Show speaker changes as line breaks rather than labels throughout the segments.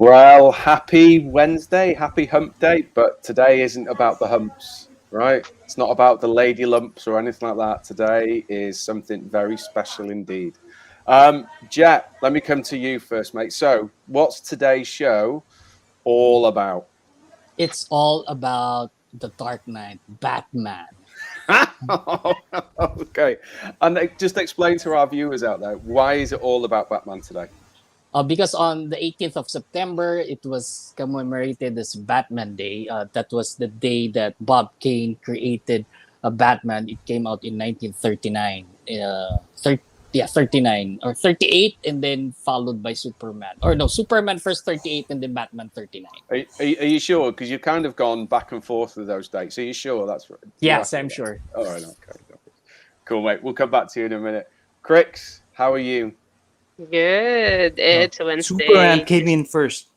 Well, happy Wednesday, happy hump day, but today isn't about the humps, right? It's not about the lady lumps or anything like that. Today is something very special indeed. Jet, let me come to you first, mate. So, what's today's show all about?
It's all about the Dark Knight, Batman.
Okay. And just explain to our viewers out there, why is it all about Batman today?
Because on the 18th of September, it was commemorated as Batman Day. That was the day that Bob Kane created Batman. It came out in 1939. 39 or 38, and then followed by Superman. Or no, Superman first 38, and then Batman 39.
Are you sure? Because you've kind of gone back and forth with those dates. Are you sure that's right?
Yes, I'm sure.
All right, okay. Cool, mate. We'll come back to you in a minute. Krix, how are you?
Good. It's Wednesday.
Superman came in first.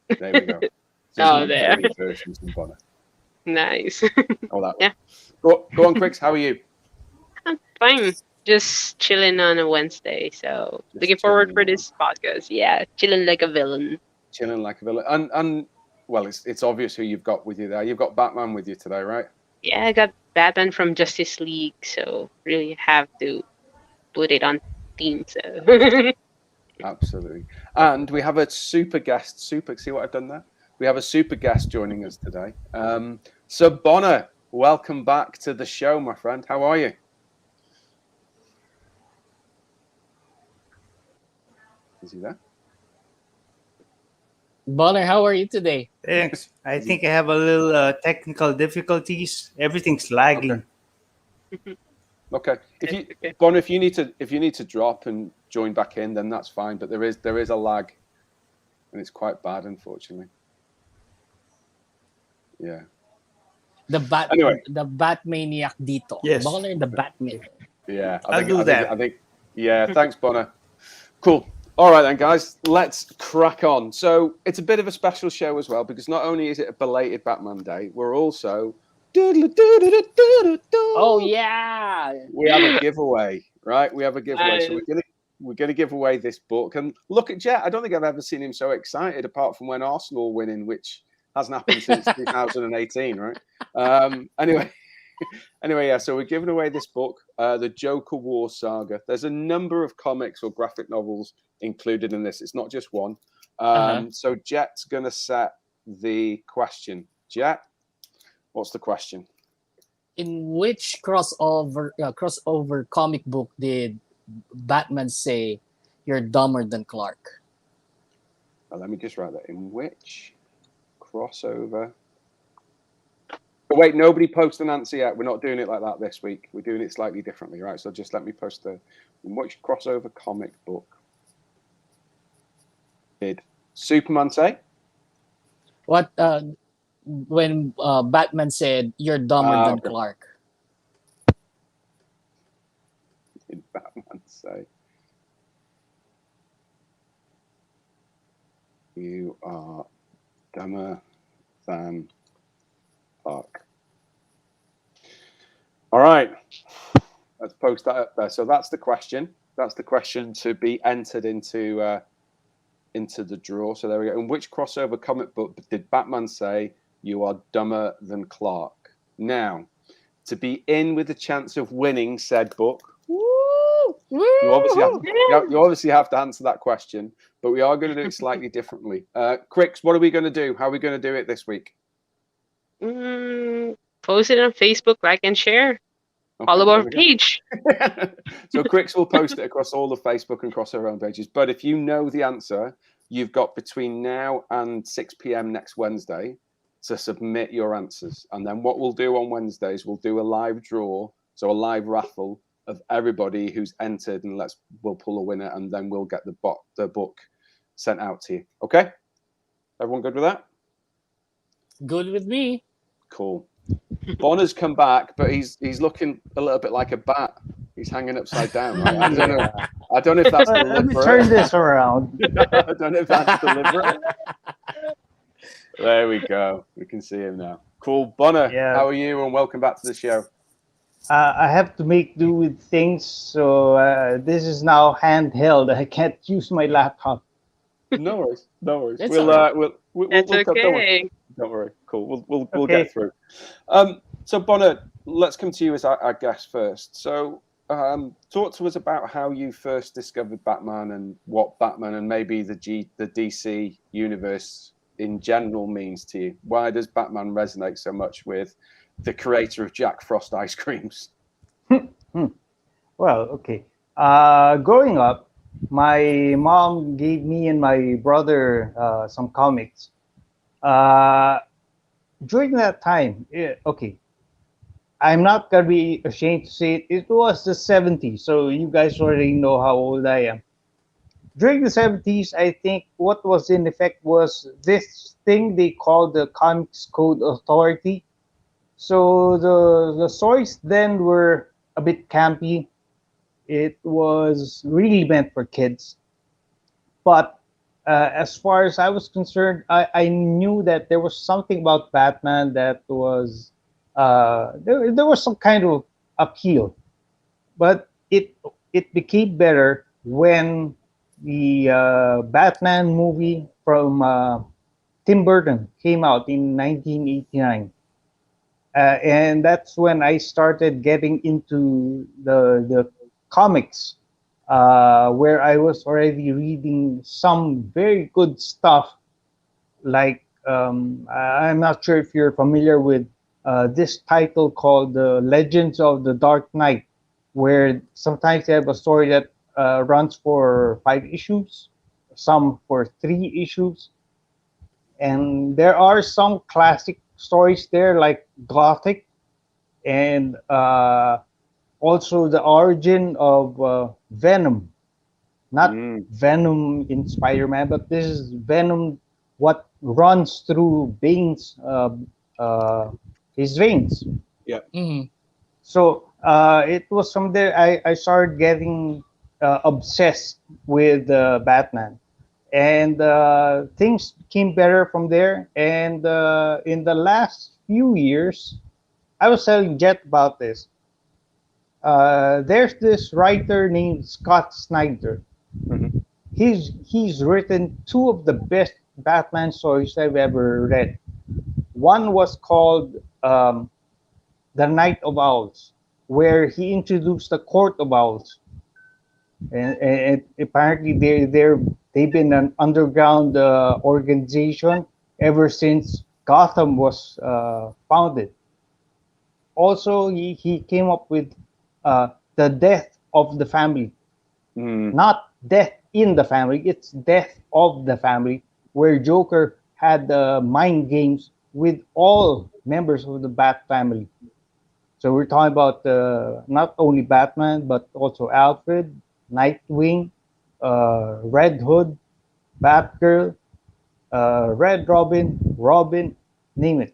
There we go.
Oh, there.
Versions from Bonner.
Nice.
Oh, that
Yeah.
one. Go on, Krix. How are you?
I'm fine. Just chilling on a Wednesday. So
Just
looking forward
chilling
for
on.
this podcast. Yeah, chilling like a villain.
Chilling like a villain. And well, it's obvious who you've got with you there. You've got Batman with you today, right?
Yeah, I got Batman from Justice League, so really have to put it on theme. So
Absolutely. And we have a super guest. See what I've done there? We have a super guest joining us today. So Bonner, welcome back to the show, my friend. How are you? Is he there?
Bonner, how are you today?
Thanks. I think I have a little technical difficulties. Everything's lagging.
Okay. If you
Okay.
Bonner, if you need to drop and join back in, then that's fine. But there is a lag, and it's quite bad, unfortunately. Yeah.
The Batmaniac dito.
Yes.
Bonner, the Batman.
Yeah.
I'll do that.
I think. Yeah. Thanks, Bonner. Cool. All right then, guys. Let's crack on. So it's a bit of a special show as well because not only is it a belated Batman Day, we're also
Oh yeah.
we have a giveaway, right? We have a giveaway. So
Nice.
we're gonna give away this book. And look at Jet. I don't think I've ever seen him so excited, apart from when Arsenal winning, which hasn't happened since 2018, right? Anyway, yeah. So we're giving away this book, the Joker War Saga. There's a number of comics or graphic novels included in this. It's not just one. So Jet's gonna set the question. Jet, what's the question?
In which crossover comic book did Batman say you're dumber than Clark?
Let me just write that. In which crossover? But wait, nobody post an answer yet. We're not doing it like that this week. We're doing it slightly differently, right? So just let me post in which crossover comic book did Superman say?
What when Batman said you're dumber than
Okay.
Clark?
Did Batman say you are dumber than Clark? All right, let's post that up there. So that's the question. That's the question to be entered into the draw. So there we go. In which crossover comic book did Batman say you are dumber than Clark? Now, to be in with a chance of winning said book, you obviously have to answer that question, but we are going to do it slightly differently. Krix, what are we going to do? How are we going to do it this week?
Post it on Facebook, like and share.
Okay,
Follow
there
our
we go.
page.
So Krix will post it across all the Facebook and across our own pages. But if you know the answer, you've got between now and 6 p.m. next Wednesday to submit your answers. And then what we'll do on Wednesdays, we'll do a live draw, so a live raffle of everybody who's entered, and we'll pull a winner, and then we'll get the book sent out to you. Okay? Everyone good with that?
Good with me.
Cool. Bonner's come back, but he's looking a little bit like a bat. He's hanging upside down. Right? I don't know if that's
Let me
deliberate.
turn this around.
I don't know if that's deliberate. There we go. We can see him now. Cool. Bonner,
Yeah.
how are you? And welcome back to the show.
I have to make do with things, so this is now handheld. I can't use my laptop.
No worries. No worries.
It's
We'll,
all right.
we'll
That's
don't worry.
okay.
Don't worry. Cool. We'll
Okay.
get through. So Bonner, let's come to you as our guest first. So, talk to us about how you first discovered Batman and what Batman and maybe the DC universe in general means to you. Why does Batman resonate so much with the creator of Jack Frost ice creams?
Well, okay. Growing up, my mom gave me and my brother some comics. Uh, During that time, okay, I'm not gonna be ashamed to say it. It was the 70s, so you guys already know how old I am. During the 70s, I think what was in effect was this thing they called the Comics Code Authority. So the stories then were a bit campy. It was really meant for kids. But as far as I was concerned, I knew that there was something about Batman that was there was some kind of appeal. But it became better when the Batman movie from Tim Burton came out in 1989. And that's when I started getting into the comics, where I was already reading some very good stuff. Like I'm not sure if you're familiar with this title called "The Legends of the Dark Knight," where sometimes they have a story that runs for 5 issues, some for 3 issues, and there are some classic stories there like Gothic and also the origin of Venom. Not
Mm,
Venom in Spider-Man, but this is Venom, what runs through uh, his veins.
yeah.
Mhm.
So it was from there I started getting obsessed with Batman. And things became better from there. And in the last few years, I was telling Jet about this. There's this writer named Scott Snyder.
Mhm.
He's written two of the best Batman stories I've ever read. One was called The Night of Owls, where he introduced the Court of Owls, and apparently they've been an underground organization ever since Gotham was founded. Also, he came up with the death of the family,
Mm,
not death in the family, it's death of the family, where Joker had mind games with all members of the Bat family. So we're talking about not only Batman, but also Alfred, Nightwing, Red Hood, Batgirl, Red Robin, Robin, name it.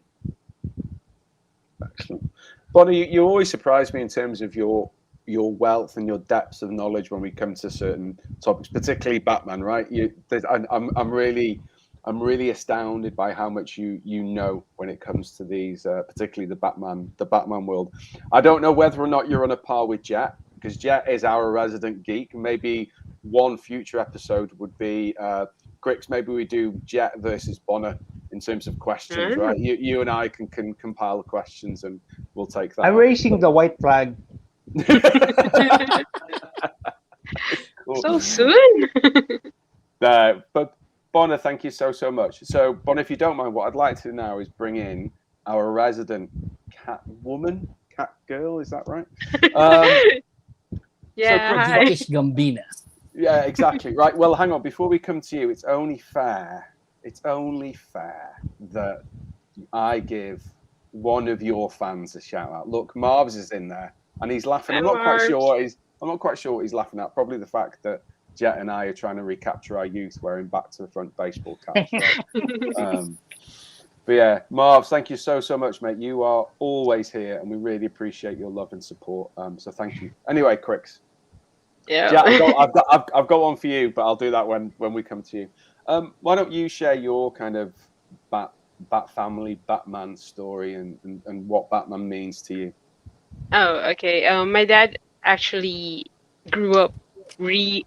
excellent. Bonnie, you always surprise me in terms of your wealth and your depths of knowledge when we come to certain topics, particularly Batman. Right? I'm really astounded by how much you know when it comes to these, particularly the Batman world. I don't know whether or not you're on a par with Jet, because Jet is our resident geek. Maybe one future episode would be Krix. Maybe we do Jet versus Bonner in terms of questions,
Mm.
right? You and I can compile questions and we'll take that
I'm
on.
raising the white flag.
Cool.
So soon?
But Bonner, thank you so much. So Bonner, if you don't mind, what I'd like to do now is bring in our resident cat woman, cat girl. Is that right? So
Yeah,
Chris,
hi.
Geekish Gambina.
yeah, exactly. Right. Well, hang on. Before we come to you, it's only fair. It's only fair that I give one of your fans a shout out. Look, Marv's is in there, and he's laughing.
Hi,
I'm not quite sure
Marbs.
what he's. I'm not quite sure what he's laughing at. Probably the fact that Jet and I are trying to recapture our youth wearing back to the front baseball caps. Right? But yeah, Marv, thank you so much, mate. You are always here, and we really appreciate your love and support. So thank you. Anyway, Crix.
Yeah.
Yeah, I've got one for you, but I'll do that when we come to you. Why don't you share your kind of Bat family, Batman story, and what Batman means to you?
Oh, okay. My dad actually grew up he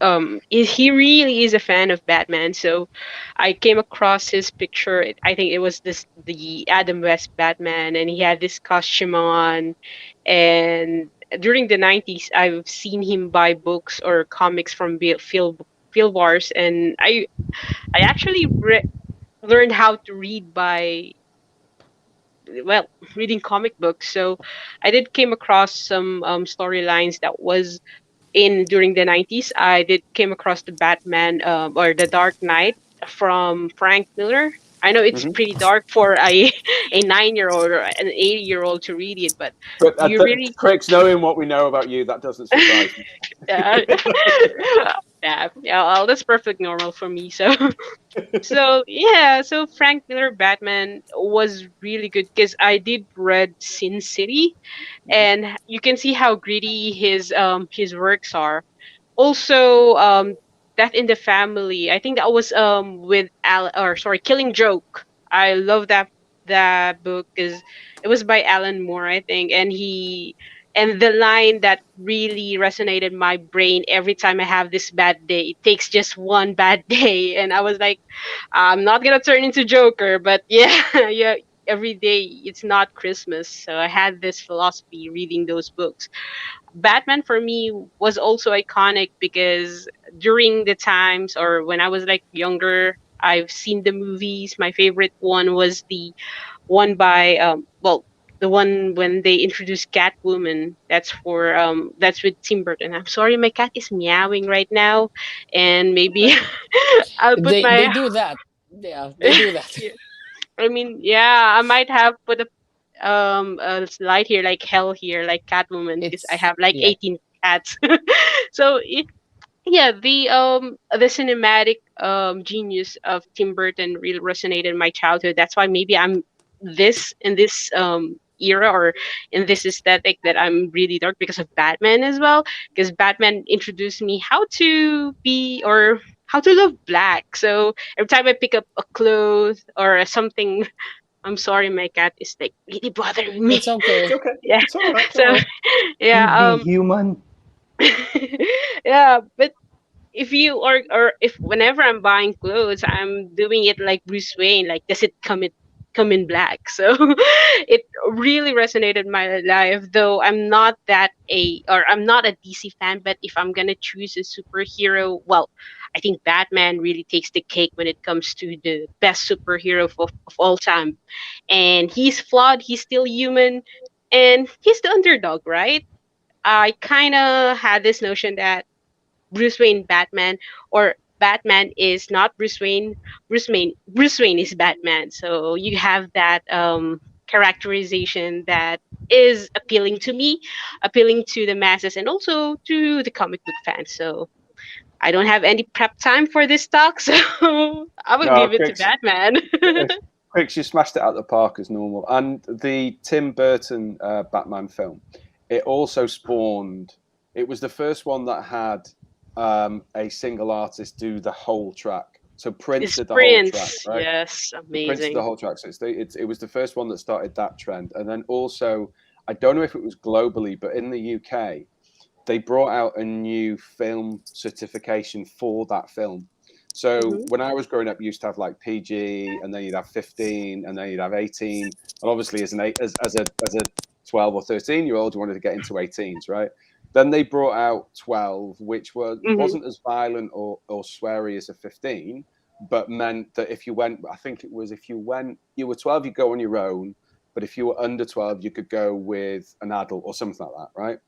really is a fan of Batman. So I came across his picture. I think it was the Adam West Batman, and he had this costume on. And during the 90s, I've seen him buy books or comics from Field Wars, and I actually learned how to read by, well, reading comic books. So I did came across some storylines that was in during the 90s. I did came across the Batman, or the Dark Knight from Frank Miller. I know it's
Mhm.
pretty dark for a a 9-year-old or an 8-year-old to read it, but
But
you really
Krix, knowing what we know about you, that doesn't surprise me.
yeah. Yeah, well, that's perfect normal for me. So so yeah, so Frank Miller Batman was really good because I did read Sin City, and you can see how gritty his works are. Also, Death in the Family. I think that was with Killing Joke. I love that book because it was by Alan Moore, I think, and the line that really resonated my brain every time I have this bad day. It takes just one bad day, and I was like, I'm not gonna turn into Joker, but yeah, yeah. Every day it's not Christmas, so I had this philosophy reading those books. Batman for me was also iconic because during the times or when I was like younger, I've seen the movies. My favorite one was the one by the one when they introduced Catwoman. That's with Tim Burton. I'm sorry, my cat is meowing right now, and maybe I'll put
They
my
do that. Yeah, they do that.
yeah. I mean, yeah, I might have put a light here like hell here like Catwoman because I
It's
have like
yeah.
18 cats. So yeah, the cinematic genius of Tim Burton really resonated in my childhood. That's why maybe I'm this in this era or in this aesthetic that I'm really dark because of Batman as well. Because Batman introduced me how to be or how to love black. So every time I pick up a clothes or something, I'm sorry, my cat is like really bothering me.
It's okay.
It's okay.
Yeah.
It's all right. Don't
So
worry.
He's
yeah,
being human.
yeah, but if you or if whenever I'm buying clothes, I'm doing it like Bruce Wayne. Like, does it come in black? So it really resonated my life. Though I'm not a DC fan, but if I'm gonna choose a superhero, well, I think Batman really takes the cake when it comes to the best superhero of all time. And he's flawed. He's still human, and he's the underdog, right? I kind of had this notion that Bruce Wayne Batman or Batman is not Bruce Wayne. Bruce Wayne is Batman. So you have that characterization that is appealing to me, appealing to the masses, and also to the comic book fans. So I don't have any prep time for this talk, so I will
No,
give it to Batman.
Krix, you smashed it out the park as normal. And the Tim Burton Batman film, it also spawned. It was the first one that had a single artist do the whole track. So Prince
It's
did the whole track,
Prince.
right?
Yes,
Prince did the
amazing.
whole track. So it was the first one that started that trend. And then also, I don't know if it was globally, but in the UK, they brought out a new film certification for that film. So
Hmm.
when I was growing up, you used to have like PG, and then you'd have 15, and then you'd have 18. And obviously, as a 12 or 13-year-old, you wanted to get into 18s, right? Then they brought out 12, which
Hmm.
wasn't as violent or sweary as a 15, but meant that if you went, I think it was if you were 12, you go on your own. But if you were under 12, you could go with an adult or something like that, right?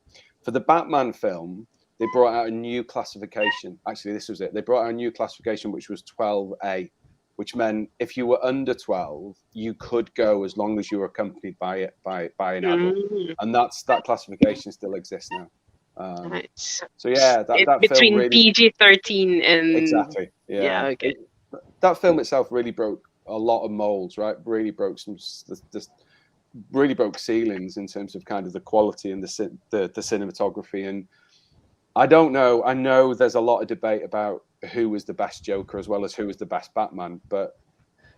For the Batman film, they brought out a new classification. Actually, this was it. They brought out a new classification, which was 12A, which meant if you were under 12, you could go as long as you were accompanied by an adult,
Mm,
and that classification still exists now.
nice.
So yeah, that film
Between
really
PG-13 and
exactly
yeah,
yeah
okay.
that film itself really broke a lot of molds, right? Really broke really broke ceilings in terms of kind of the quality and the cinematography. And I don't know. I know there's a lot of debate about who was the best Joker as well as who was the best Batman, but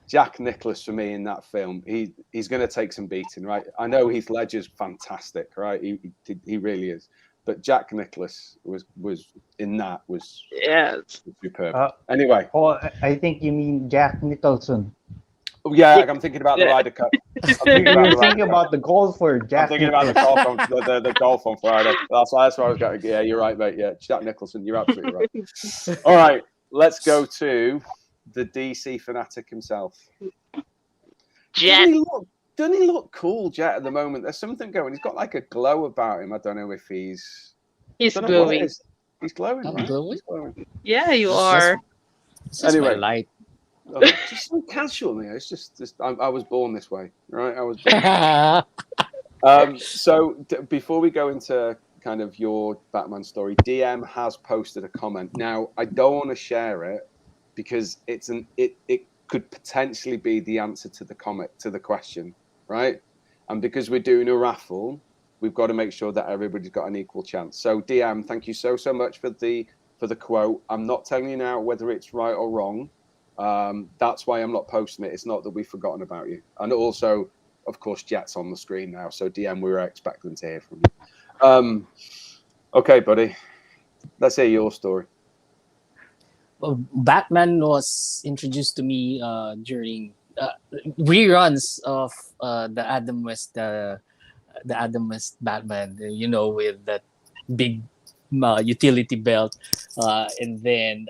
Jack Nicklaus for me in that film, he's going to take some beating, right? I know Heath Ledger's fantastic, right? He really is, but Jack Nicklaus was in that was
Yes.
superb.
Uh,
Anyway,
Oh, I think you mean Jack Nicholson.
yeah, I'm thinking about the Ryder Cup. I'm thinking about
You're
the Ryder
thinking
Cup.
about the golfer,
I'm
Jack
thinking about the
Nicholson.
golf on the golf on Friday. That's where I was going. Yeah, you're right, mate. Yeah, Jack Nicholson, you're absolutely right. All right, let's go to the DC fanatic himself.
Jet.
Doesn't he look cool, Jet, at the moment? There's something going. He's got like a glow about him. I don't know if he's.
He's
Don't know what it
glowing.
is. He's glowing,
I'm
right?
glowing?
He's glowing.
Yeah, you
It's
are.
It's just my
Anyway.
light.
Oh, just so casual, man. It's just I was born this way, right? I was born. So before we go into kind of your Batman story, DM has posted a comment. Now I don't want to share it because it could potentially be the answer to the question, right? And because we're doing a raffle, we've got to make sure that everybody's got an equal chance. So DM, thank you so much for the quote. I'm not telling you now whether it's right or wrong. That's why I'm not posting it. It's not that we've forgotten about you. And also, of course, Jet's on the screen now. So DM, we were expecting to hear from you. Okay, buddy. Let's hear your story.
Well, Batman was introduced to me during reruns of the Adam West Batman. With that big utility belt, and then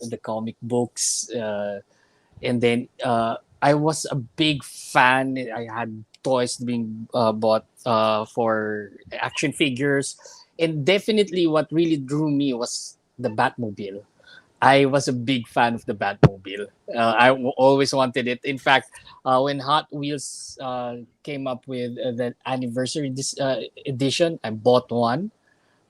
the comic books, and then I was a big fan. I had toys being bought for action figures, and definitely what really drew me was the Batmobile. I was a big fan of the Batmobile. Always wanted it. In fact, when Hot Wheels came up with the anniversary edition, I bought one.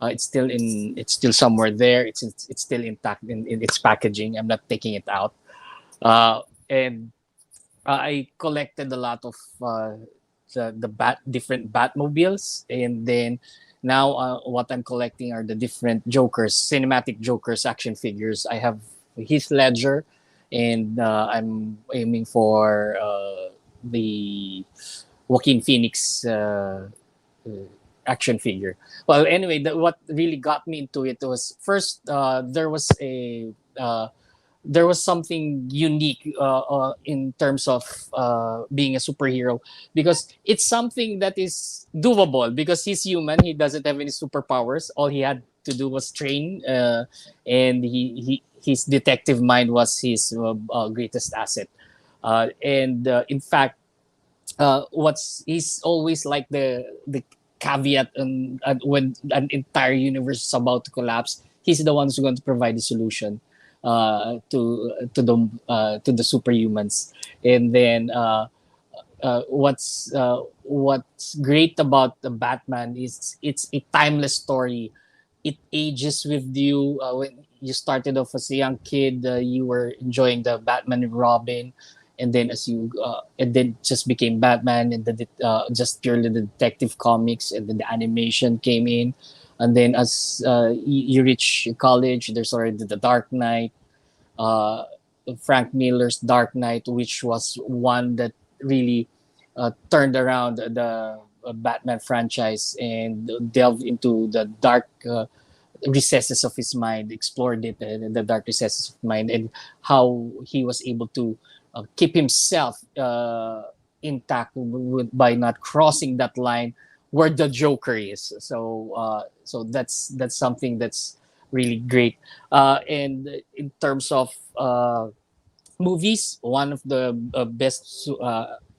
It's still somewhere there. It's still intact in its packaging. I'm not taking it out. And I collected a lot of the different Batmobiles, and then now what I'm collecting are the different Jokers, cinematic Jokers action figures. I have Heath Ledger, and I'm aiming for the Joaquin Phoenix action figure. Well, anyway, what really got me into it was first there was something unique in terms of being a superhero, because it's something that is doable because he's human. He doesn't have any superpowers. All he had to do was train, and his detective mind was his greatest asset. And in fact, what's he's always like the caveat, and when an entire universe is about to collapse, he's the one who's going to provide the solution to the superhumans. And then what's great about the Batman is it's a timeless story. It ages with you. When you started off as a young kid, you were enjoying the Batman and Robin, and then and then just became Batman, and just purely the detective comics, and then the animation came in, and then as you reach college, there's already the Dark Knight, uh, Frank Miller's Dark Knight, which was one that really turned around the Batman franchise and delved into the dark recesses of his mind, explored it, the dark recesses of mind, and how he was able to keep himself intact by not crossing that line where the Joker is. So that's something that's really great. And in terms of movies, one of the best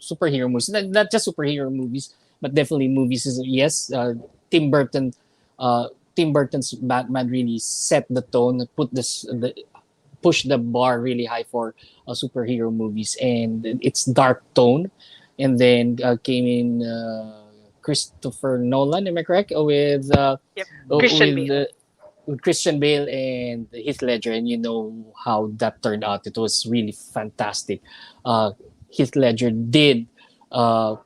superhero movies, not just superhero movies, but definitely movies is yes. Tim Burton, Tim Burton's Batman really set the tone, push the bar really high for superhero movies, and its dark tone. And then came in Christopher Nolan, am I correct? With
Yep. Christian
with
Bale.
with Christian Bale and Heath Ledger, and you know how that turned out. It was really fantastic. Heath Ledger uh,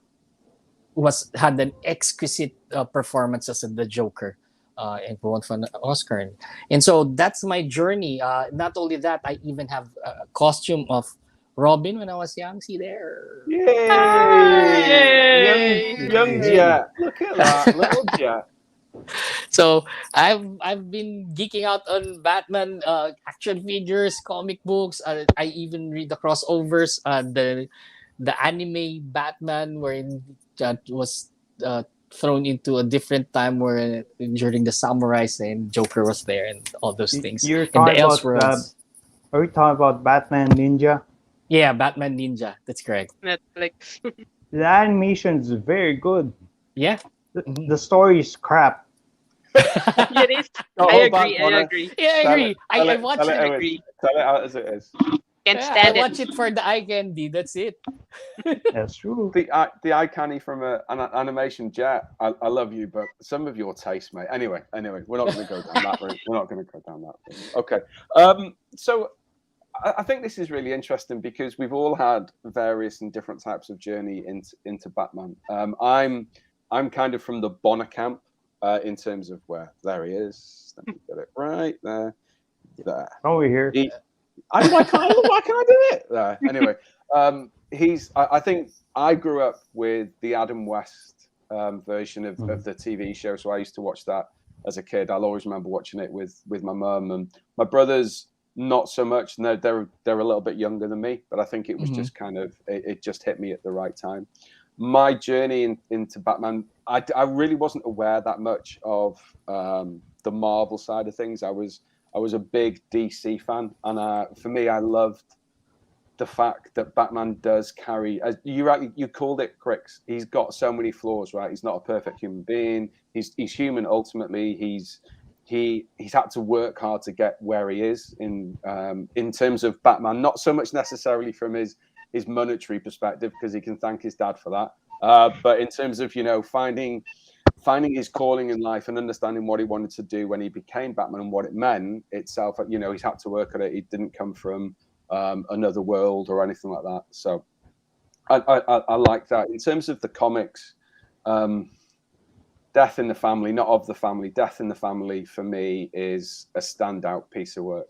had an exquisite performance as the Joker, and won for an Oscar. And so that's my journey. Not only that, I even have a costume of Robin when I was young. See there.
Yay!
Yay!
Young Jet. Look at that. Little Jet.
So I've been geeking out on Batman action figures, comic books. I even read the crossovers, the anime Batman, wherein that was thrown into a different time where during the samurais and Joker was there and all those things
You're
and the
talking about
Elseworlds.
are you talking about Batman Ninja?
Yeah, Batman Ninja. That's correct.
Netflix.
The animation is very good.
Yeah.
The story is crap.
It is.
No,
I
hold back,
agree. I
Connor.
agree.
Yeah, I
Tell
agree.
it, tell
I
it,
watch
tell it
it.
I
how
agree.
tell it out as it is.
Can't
Yeah, I
stand it.
watch it for the eye candy. That's it.
That's true.
The eye candy from an animation jet. I love you, but some of your taste, mate. Anyway, we're not going to go down that route. We're not going to go down that route. Okay. So I think this is really interesting because we've all had various and different types of journey into Batman. I'm kind of from the Bonner camp in terms of where there he is. Let me get it right there. There.
Over here.
Why can't I do it? Anyway, I think I grew up with the Adam West version of the TV show, so I used to watch that as a kid. I'll always remember watching it with my mum and my brothers. Not so much. No, they're a little bit younger than me, but I think it was just kind of it just hit me at the right time. My journey into Batman, I really wasn't aware that much of the Marvel side of things. I was a big DC fan, and for me, I loved the fact that Batman does carry, as you called it, Krix. He's got so many flaws, right? He's not a perfect human being. He's human ultimately. He's had to work hard to get where he is in terms of Batman. Not so much necessarily from his monetary perspective, because he can thank his dad for that. But in terms of finding his calling in life and understanding what he wanted to do when he became Batman and what it meant itself, he's had to work at it. He didn't come from another world or anything like that. So I like that. In terms of the comics, Death in the Family, not of the family, Death in the Family for me is a standout piece of work.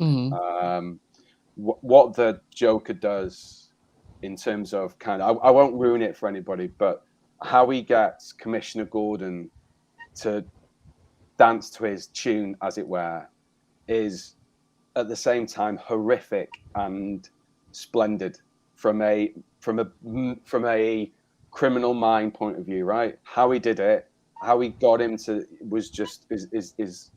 What the Joker does in terms of I won't ruin it for anybody, but how he gets Commissioner Gordon to dance to his tune, as it were, is at the same time horrific and splendid from a criminal mind point of view, right? How he did it, how he got him to was just is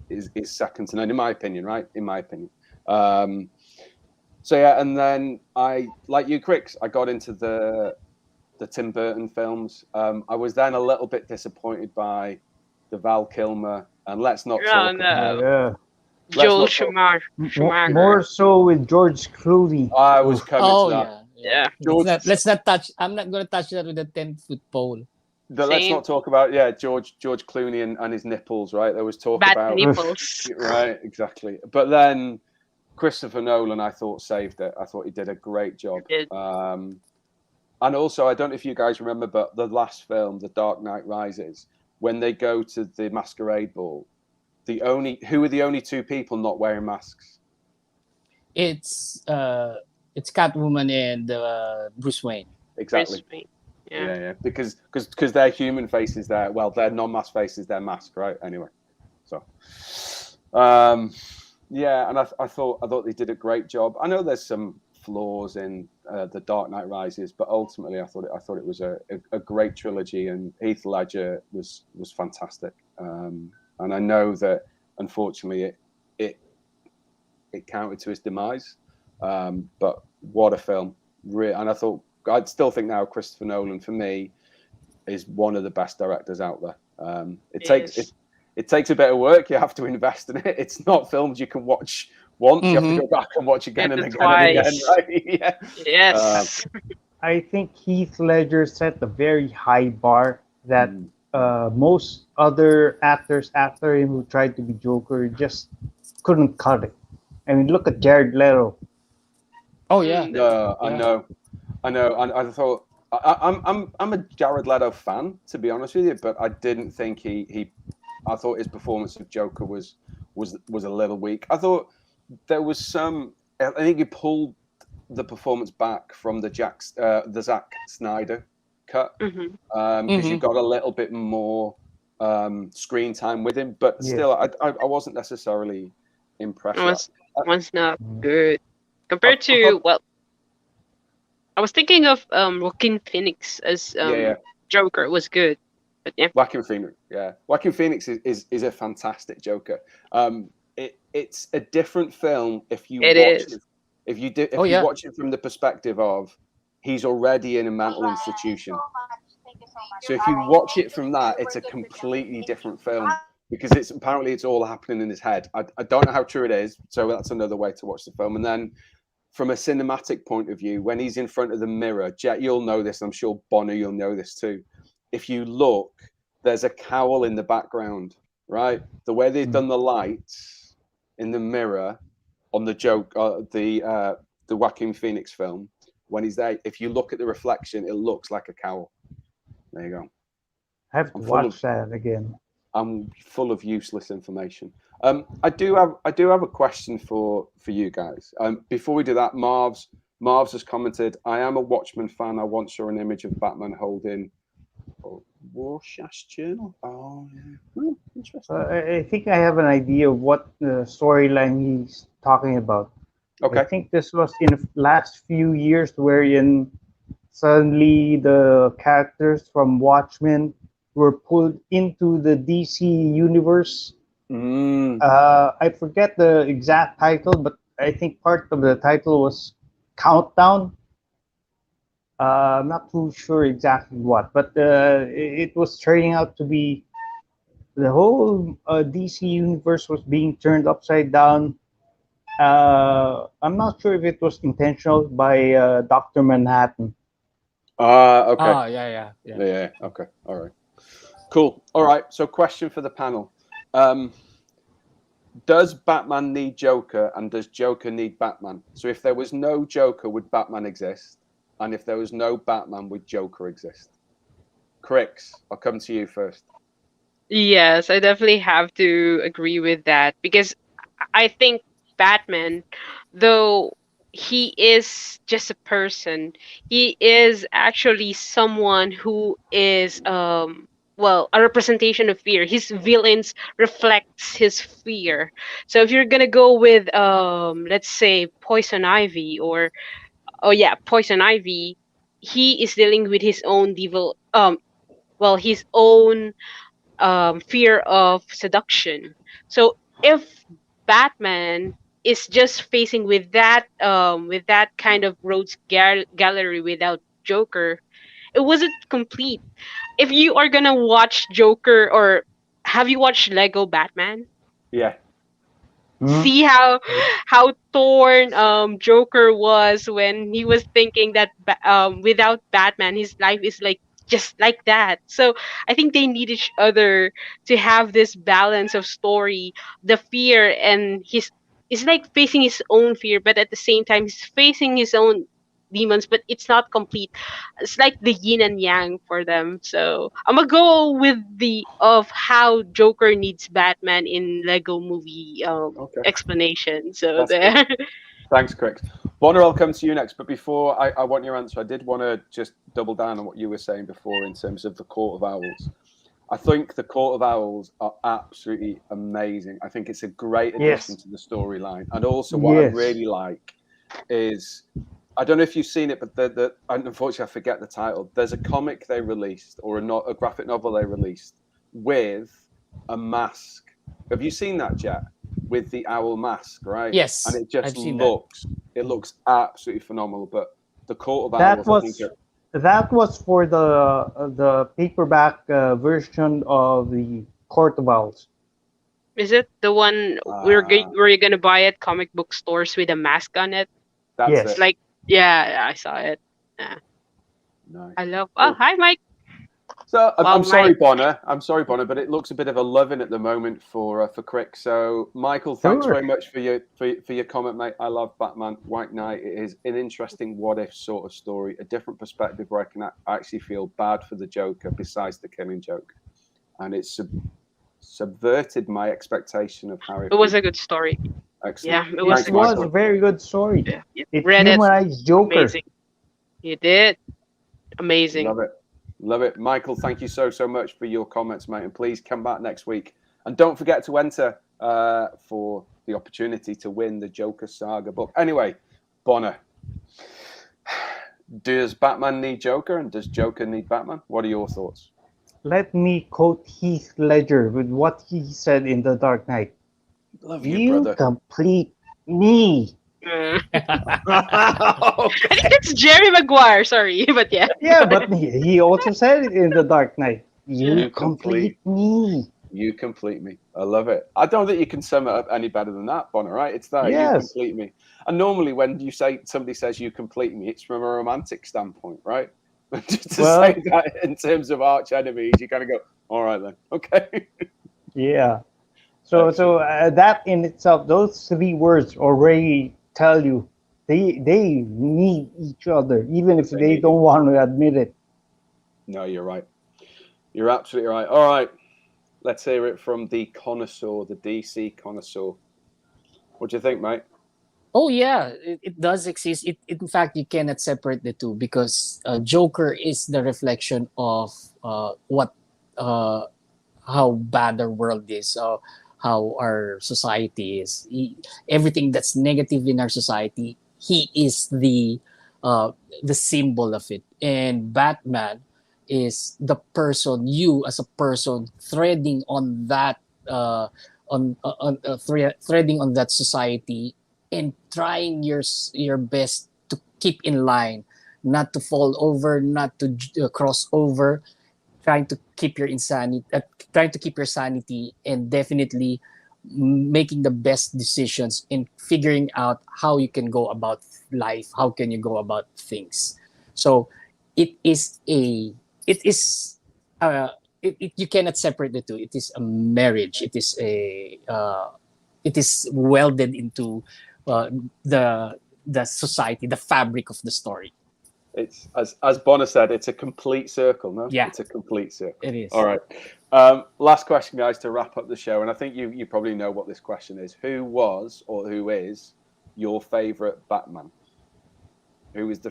second to none, in my opinion, right? In my opinion. So yeah, and then I, like you, Krix, I got into the Tim Burton films. I was then a little bit disappointed by the Val Kilmer, and let's not talk about
Yeah.
Joel
More
Schumacher.
so with George Clooney.
I was coming
Oh
to that.
Yeah.
George,
Let's not touch. I'm not gonna touch that with a 10-foot pole.
let's not talk about George Clooney and his nipples, right? There was talk
Bat
about
nipples.
right, exactly. But then Christopher Nolan, I thought, saved it. I thought he did a great job. And also, I don't know if you guys remember, but the last film, The Dark Knight Rises, when they go to the masquerade ball, who are the only two people not wearing masks?
It's Catwoman and Bruce Wayne.
Exactly. Yeah. Because their human faces there, well, their non-mask faces, their mask, right? Anyway, so yeah, and I thought they did a great job. I know there's some flaws in The Dark Knight Rises, but ultimately I thought it was a great trilogy, and Heath Ledger was fantastic. And I know that unfortunately it counted to his demise, but what a film! And I'd still think now Christopher Nolan for me is one of the best directors out there. It takes a bit of work. You have to invest in it. It's not films you can watch once. You have to go back and watch again and again and again. Right? Yeah.
Yes.
I think Heath Ledger set a very high bar that most other actors after him who tried to be Joker just couldn't cut it. I mean, look at Jared Leto.
Oh yeah.
I know. And I thought I'm a Jared Leto fan, to be honest with you, but I didn't think I thought his performance of Joker was a little weak. I thought there was some. I think he pulled the performance back from the Zack Snyder cut because you got a little bit more screen time with him, but
Yes.
still, I wasn't necessarily impressed.
One's not
Mm.
good compared to I was thinking of Joaquin Phoenix as
Yeah.
Joker was good, but yeah,
Joaquin Phoenix, Joaquin Phoenix is a fantastic Joker. It's a different film if you
it
watch
is.
it. If you do, if
Oh,
you
yeah.
watch it from the perspective of he's already in a mental institution. So if you watch it from that, it's a completely different film because it's apparently it's all happening in his head. I don't know how true it is, so that's another way to watch the film. And then from a cinematic point of view, when he's in front of the mirror, Jet, you'll know this. I'm sure Bonner, you'll know this too. If you look, there's a cowl in the background, right? The way they've done the lights in the mirror on the the Joaquin Phoenix film, when he's there, if you look at the reflection, it looks like a cowl. There you go.
I have to watch that again.
I'm full of useless information. I do have a question for you guys. Before we do that, Marv's has commented, I am a Watchmen fan. I once saw an image of Batman holding Rorschach's journal. Oh, yeah. Interesting.
I think I have an idea of what storyline he's talking about.
Okay.
I think this was in the last few years wherein suddenly the characters from Watchmen were pulled into the DC universe. I forget the exact title, but I think part of the title was Countdown. I'm not too sure exactly what, but it was turning out to be the whole DC universe was being turned upside down. I'm not sure if it was intentional by Dr. Manhattan.
Okay.
Yeah.
Okay. All right. Cool. All right. So, question for the panel: does Batman need Joker, and does Joker need Batman? So, if there was no Joker, would Batman exist? And if there was no Batman, would Joker exist? Krix, I'll come to you first.
Yes, I definitely have to agree with that because I think Batman, though he is just a person, he is actually someone who is well, a representation of fear. His villains reflects his fear. So if you're gonna go with let's say Poison Ivy or Poison Ivy, he is dealing with his own devil well his own fear of seduction. So if Batman is just facing with that kind of rogues gallery without Joker, it wasn't complete. If you are gonna watch Joker, or have you watched Lego Batman?
Yeah.
See how torn Joker was when he was thinking that without Batman his life is like just like that. So I think they need each other to have this balance of story, the fear, and his it's like facing his own fear, but at the same time he's facing his own demons, but it's not complete. It's like the yin and yang for them. So I'm gonna go with the of how Joker needs Batman in Lego movie
Okay.
explanation. So
That's
there.
good. Thanks, Krix. Bonner, I'll come to you next. But before I want your answer, I did want to just double down on what you were saying before in terms of the Court of Owls. I think the Court of Owls are absolutely amazing. I think it's a great addition to the storyline. And also what I really like is, I don't know if you've seen it, but unfortunately I forget the title. There's a comic they released, or a graphic novel they released with a mask. Have you seen that, Jet? With the owl mask, right?
Yes,
and it just
I've seen
looks absolutely phenomenal. But the Court of Owls,
that was for the paperback version of the Court of Owls.
Is it the one where you're gonna buy at comic book stores with a mask on it?
That's it.
Like I saw it. Yeah.
Nice.
I love. Oh, hi, Mike.
So I'm sorry,
Mike.
Bonner. I'm sorry, Bonner, but it looks a bit of a loving at the moment for Crick. So, Michael, thanks very much for your comment, mate. I love Batman White Knight. It is an interesting what if sort of story, a different perspective where I can actually feel bad for the Joker besides the killing joke, and it's subverted my expectation of how
it was a good story.
Excellent.
Yeah, it was
a very good story.
Yeah.
It humanized Joker.
Amazing. You did. Amazing.
Love Love it. Michael, thank you so much for your comments, mate. And please come back next week. And don't forget to enter for the opportunity to win the Joker Saga book. Anyway, Bonner, does Batman need Joker and does Joker need Batman? What are your thoughts?
Let me quote Heath Ledger with what he said in The Dark Knight.
Love you,
You
brother.
complete me.
I think that's Jerry Maguire. Sorry, but yeah.
Yeah, but he also said it in The Dark Knight. You
You
complete me.
You complete me. I love it. I don't think you can sum it up any better than that, Bonner, right? It's that.
Yes.
You complete me. And normally when you say somebody says you complete me, it's from a romantic standpoint, right? Just to say that in terms of arch enemies, you kind of go, all right then, okay.
Yeah. So that in itself, those three words already tell you they need each other, even if they don't want to admit it.
No, you're right. You're absolutely right. All right. Let's hear it from the connoisseur, the DC connoisseur. What do you think, mate?
Oh yeah, it does exist. In fact, you cannot separate the two because Joker is the reflection of how bad our world is, how our society is. Everything that's negative in our society, he is the symbol of it. And Batman is the person, you as a person, threading on that threading on that society and trying your best to keep in line, not to fall over, not to cross over, trying to keep your sanity, and definitely making the best decisions in figuring out how you can go about life, how can you go about things. So you cannot separate the two. It is a marriage. It is welded into the society, the fabric of the story.
It's as Bonner said, it's a complete circle, no?
Yeah.
It's a complete circle.
It is.
All right. Last question, guys, to wrap up the show, and I think you probably know what this question is. Who was or who is your favorite Batman? Who is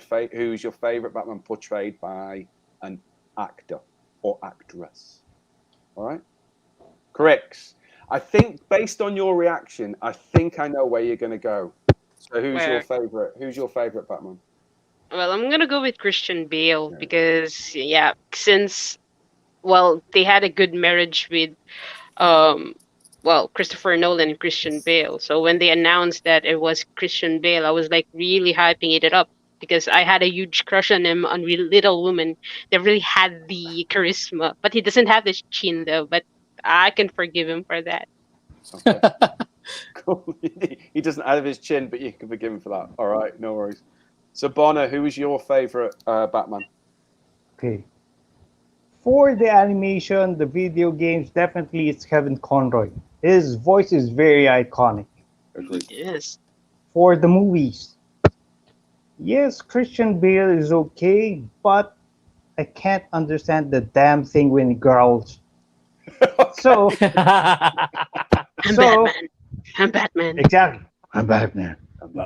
your favorite Batman portrayed by an actor or actress? All right. Krix, I think based on your reaction, I think I know where you're going to go. So who's your favorite? Who's your favorite Batman?
Well, I'm gonna go with Christian Bale because since they had a good marriage with Christopher Nolan and Christian Bale. So when they announced that it was Christian Bale, I was like really hyping it up because I had a huge crush on him on Little Woman. They really had the charisma, but he doesn't have the chin though. But I can forgive him for that.
Okay. Cool. He doesn't have his chin, but you can forgive him for that. All right, no worries. So Bonner, who is your favorite Batman?
Okay. For the animation, the video games, definitely it's Kevin Conroy. His voice is very iconic.
Agreed.
Yes.
For the movies, yes, Christian Bale is okay, but I can't understand the damn thing when he growls. So,
I'm Batman.
Exactly. I'm Batman.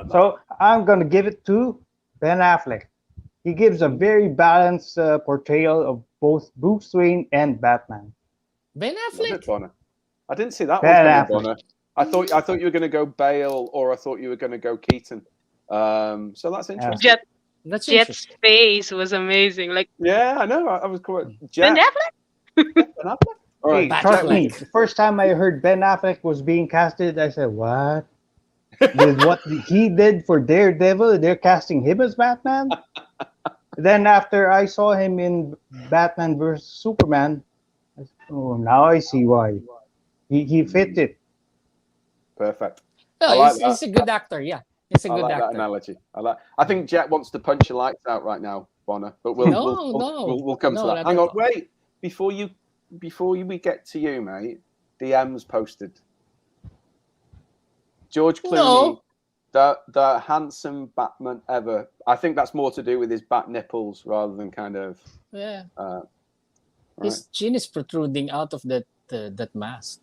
So I'm gonna give it to Ben Affleck. He gives a very balanced portrayal of both Bruce Wayne and Batman.
Ben Affleck.
Bonner. I didn't see that
Ben
one coming,
Affleck.
Bonner. I thought you were going to go Bale, or I thought you were going to go Keaton. So that's interesting.
That's
Jet's
interesting.
face was amazing. Like,
Yeah, I know. I was correct.
Ben
Jet.
Affleck?
Ben Affleck? All right.
Hey, trust me,
Batfleck.
the first time I heard Ben Affleck was being casted, I said, what? With what he did for Daredevil, they're casting him as Batman? Then after I saw him in Batman vs. Superman, I said, oh, now I see why. He fit it.
Perfect.
No,
like
he's a good actor. Yeah, he's a
I
good
like that
actor.
analogy. I think Jet wants to punch your lights out right now, Bonner. But we'll come to that.
not
Hang
at
on,
all.
wait. Before we get to you, mate. DMs posted. George Clooney, the handsome Batman ever. I think that's more to do with his bat nipples rather than kind of.
Yeah.
Right.
His chin is protruding out of that mask.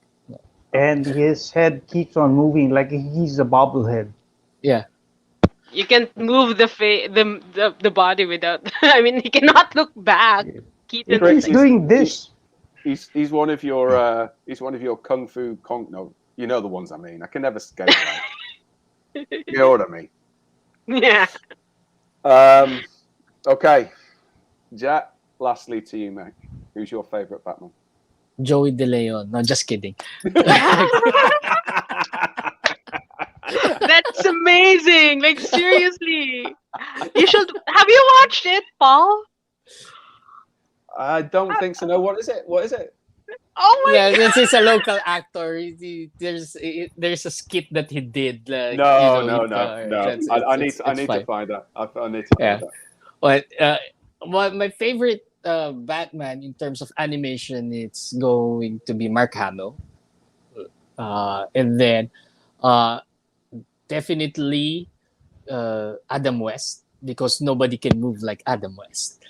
And his head keeps on moving like he's a bobblehead.
Yeah.
You can't move the body without. I mean, he cannot look back. Keaton.
Krix,
He's doing this.
He's one of your kung fu no, you know the ones I mean. I can never get it right. You know what I mean?
Yeah.
Okay, Jet. Lastly, to you, mate. Who's your favorite Batman?
Joey De Leon. No, just kidding.
That's amazing. Like seriously. You should have you watched it, Paul?
I don't think so. No, what is it? What is it?
Oh my
Yeah,
god.
this is a local actor. There's a skit that he did. Like,
No,
with,
I need to
fine.
find that. I need to
Yeah.
find that.
But my favorite Batman in terms of animation, it's going to be Mark Hamill. And then definitely Adam West, because nobody can move like Adam West.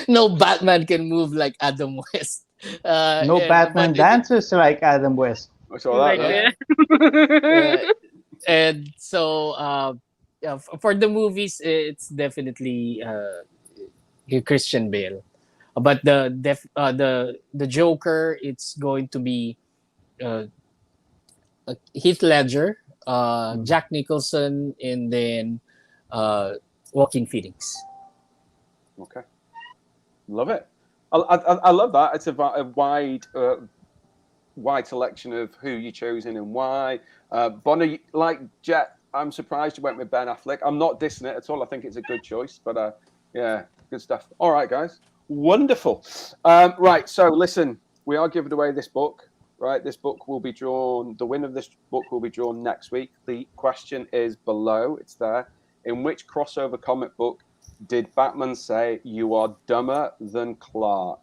No Batman can move like Adam West.
No Batman dances like Adam West.
I saw
Like
that.
that.
And so for the movies, it's definitely Christian Bale. But the Joker, it's going to be Heath Ledger, Jack Nicholson, and then Joaquin Phoenix.
Okay, love it. I love that. It's a wide selection of who you chosen and why. Bonner, like Jet, I'm surprised you went with Ben Affleck. I'm not dissing it at all. I think it's a good choice, but yeah, good stuff. All right, guys, wonderful. Right, so listen, we are giving away this book. Right, this book will be drawn. The winner of this book will be drawn next week. The question is below. It's there. In which crossover comic book did Batman say you are dumber than Clark?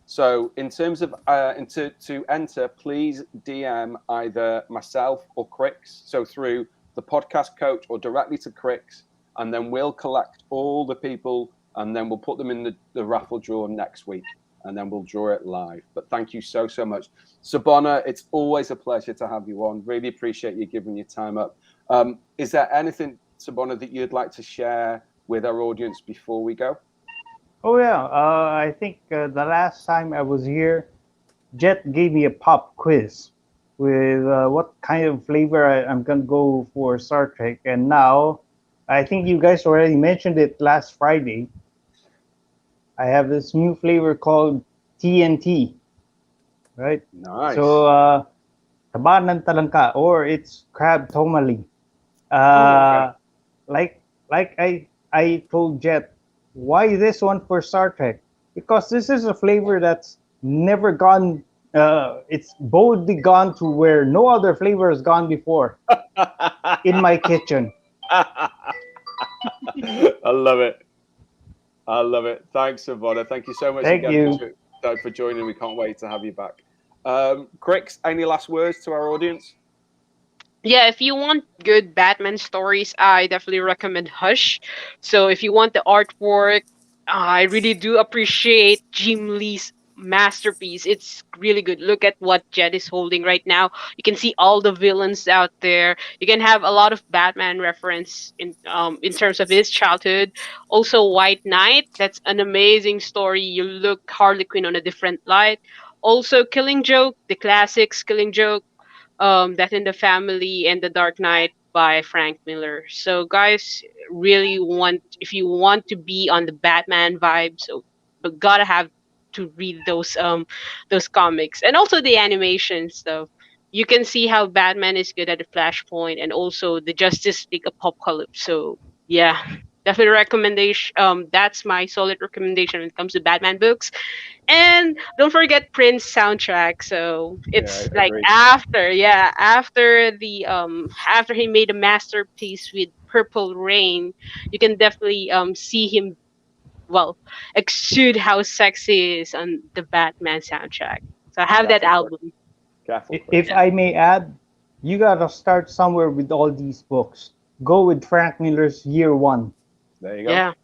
So, in terms of to enter, please DM either myself or Krix. So through the podcast coach or directly to Krix, and then we'll collect all the people, and then we'll put them in the raffle draw next week, and then we'll draw it live. But thank you so much, Sabona. It's always a pleasure to have you on. Really appreciate you giving your time up. Is there anything, Sabona, that you'd like to share with our audience before we go?
Oh yeah, I think the last time I was here, Jet gave me a pop quiz with what kind of flavor I'm gonna go for Star Trek, and now I think you guys already mentioned it last Friday. I have this new flavor called TNT, right?
Nice.
So taba ng talangka, or it's crab tomali.
Okay.
Like I told Jet, why this one for Star Trek? Because this is a flavor that's never gone. It's boldly gone to where no other flavor has gone before in my kitchen.
I love it. I love it. Thanks, Savannah. Thank you so much
Thank
again
you.
for joining. We can't wait to have you back. Krix, any last words to our audience?
Yeah, if you want good Batman stories, I definitely recommend Hush. So if you want the artwork, I really do appreciate Jim Lee's masterpiece. It's really good. Look at what Jet is holding right now. You can see all the villains out there. You can have a lot of Batman reference in terms of his childhood. Also, White Knight. That's an amazing story. You look Harley Quinn on a different light. Also, Killing Joke, the classics, Killing Joke, Death in the Family, and The Dark Knight by Frank Miller. So, guys, really want if you want to be on the Batman vibe, so but gotta have to read those comics and also the animation stuff. You can see how Batman is good at the Flashpoint and also the Justice League Apocalypse. So yeah, definitely recommendation. That's my solid recommendation when it comes to Batman books. And don't forget Prince soundtrack. So it's
Yeah,
like
agreed.
after he made a masterpiece with Purple Rain, you can definitely see him exude how sexy he is on the Batman soundtrack. So I have that
Careful,
album.
Careful, Krix.
If I may add, you gotta start somewhere with all these books. Go with Frank Miller's Year One.
There you go.
Yeah.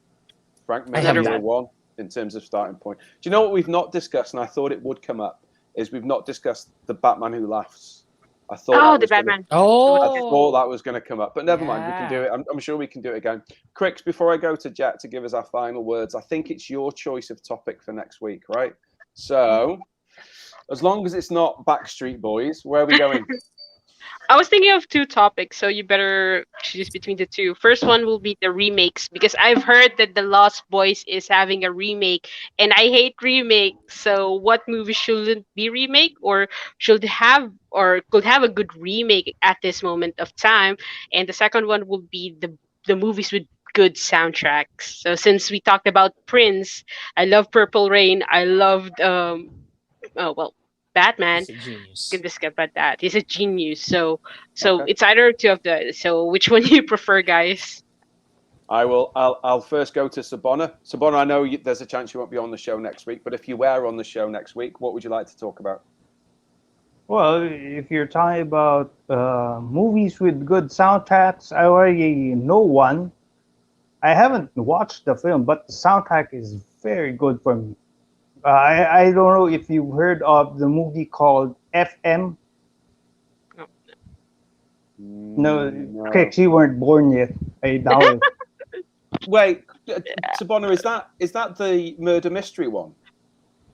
Frank
I have
Miller, year
that.
one, in terms of starting point. Do you know what we've not discussed, and I thought it would come up, is we've not discussed the Batman Who Laughs I thought
Oh,
that
the
was gonna,
Batman.
I
Oh,
thought that was going to come up, but never mind. We can do
yeah.
it. I'm sure we can do it again. Krix, before I go to Jet to give us our final words, I think it's your choice of topic for next week, right? So, as long as it's not Backstreet Boys, where are we going?
I was thinking of two topics, so you better choose between the two. First one will be the remakes because I've heard that The Lost Boys is having a remake, and I hate remakes. So, what movie shouldn't be remake or should have or could have a good remake at this moment of time? And the second one will be the movies with good soundtracks. So, since we talked about Prince, I love Purple Rain. I loved oh well, Batman
He's a genius.
can discuss about that. He's a genius. So
Okay.
it's either two of the. So which one do you prefer, guys?
I will. I'll first go to Sabona. Sabona, I know there's a chance you won't be on the show next week, but if you were on the show next week, what would you like to talk about?
Well, if you're talking about movies with good soundtracks, I already know one. I haven't watched the film, but the soundtrack is very good for me. I don't know if you've heard of the movie called FM.
Oh,
No,
No.
Krix, you weren't born yet. I doubt it.
Wait, Sabona, is that the murder mystery one?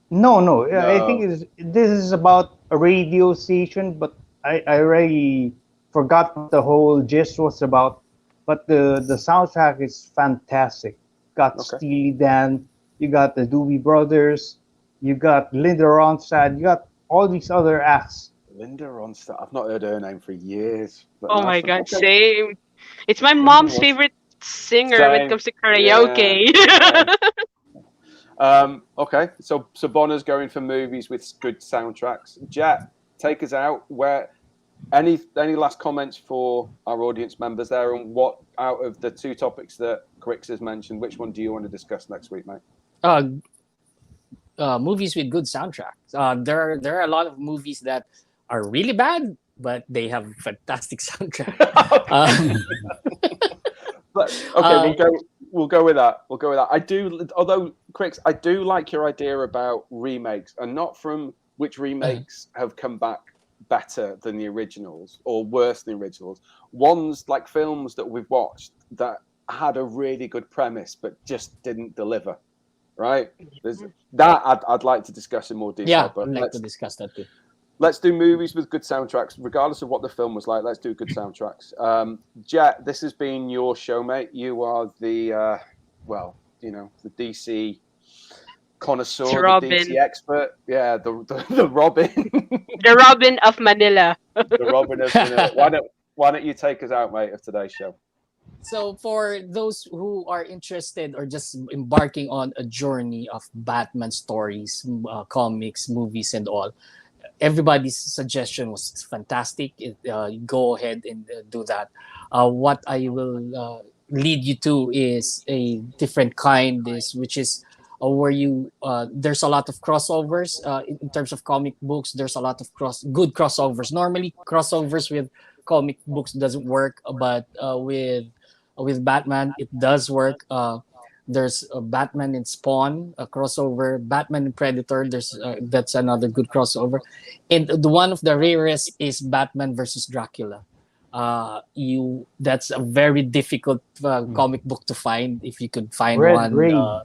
No. I think
No.
this is about a radio station, but I already forgot what the whole gist was about. But the soundtrack is fantastic. Got
Okay.
Steely Dan, you got the Doobie Brothers, you got Linda Ronstadt, you got all these other acts.
Linda Ronstadt. I've not heard her name for years. But
oh
nice
my
one.
God,
Okay.
same. It's my
Linda
mom's
Ronstadt.
favorite singer when it
Same.
comes to
Yeah.
karaoke.
Okay. So Sabona's going for movies with good soundtracks. Jet, take us out. Where any last comments for our audience members there, and what out of the two topics that Krix has mentioned, which one do you want to discuss next week, mate?
Uh, Movies with good soundtracks. There are a lot of movies that are really bad, but they have fantastic soundtrack. Um,
But okay,
uh,
we'll go with that. We'll go with that. I do, although Krix, I do like your idea about remakes, and not from which remakes have come back better than the originals or worse than the originals. Ones like films that we've watched that had a really good premise but just didn't deliver. Right? There's that I'd like to discuss in more detail.
yeah,
But
I'd like to discuss that too.
let's do movies with good soundtracks, regardless of what the film was like. Let's do good soundtracks. Jet, this has been your show, mate. You are the, the DC connoisseur,
It's
the
Robin,
DC expert. Yeah, the Robin,
the Robin of Manila.
the Robin of Manila. Why don't you take us out, mate, of today's show?
So for those who are interested or just embarking on a journey of Batman stories, comics, movies, and all, everybody's suggestion was fantastic. Go ahead and do that. What I will lead you to is a different kind, which is where you there's a lot of crossovers in terms of comic books. There's a lot of good crossovers. Normally, crossovers with comic books doesn't work, but with Batman, it does work. There's a Batman and Spawn, a crossover. Batman and Predator. That's another good crossover, and the one of the rarest is Batman versus Dracula. That's a very difficult comic book to find. If you could find
Red
one,
Rain.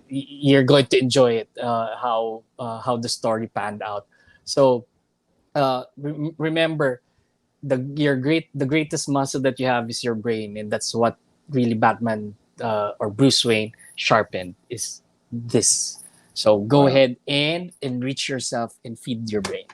you're going to enjoy it. How the story panned out. So remember, the greatest muscle that you have is your brain, and that's what really Batman or Bruce Wayne sharpened is this. So go ahead and enrich yourself and feed your brain.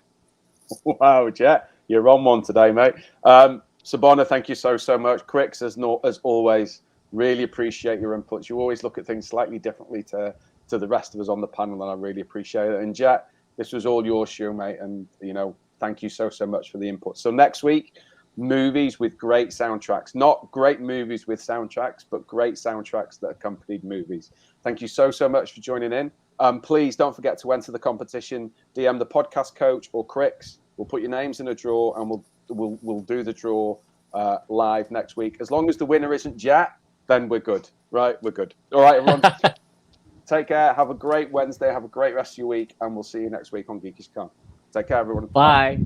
Wow, Jet, you're on one today, mate. Sabona, thank you so much. Krix, as always, really appreciate your inputs. You always look at things slightly differently to the rest of us on the panel, and I really appreciate it. And Jet, this was all your show, mate, and thank you so much for the input. So next week, movies with great soundtracks, not great movies with soundtracks, but great soundtracks that accompanied movies. Thank you so much for joining in. Please don't forget to enter the competition. DM the podcast coach or Krix. We'll put your names in a draw, and we'll do the draw live next week. As long as the winner isn't Jet, then we're good. Right? We're good. All right, everyone. Take care. Have a great Wednesday. Have a great rest of your week, and we'll see you next week on Geekish Khan. Take care, everyone.
Bye.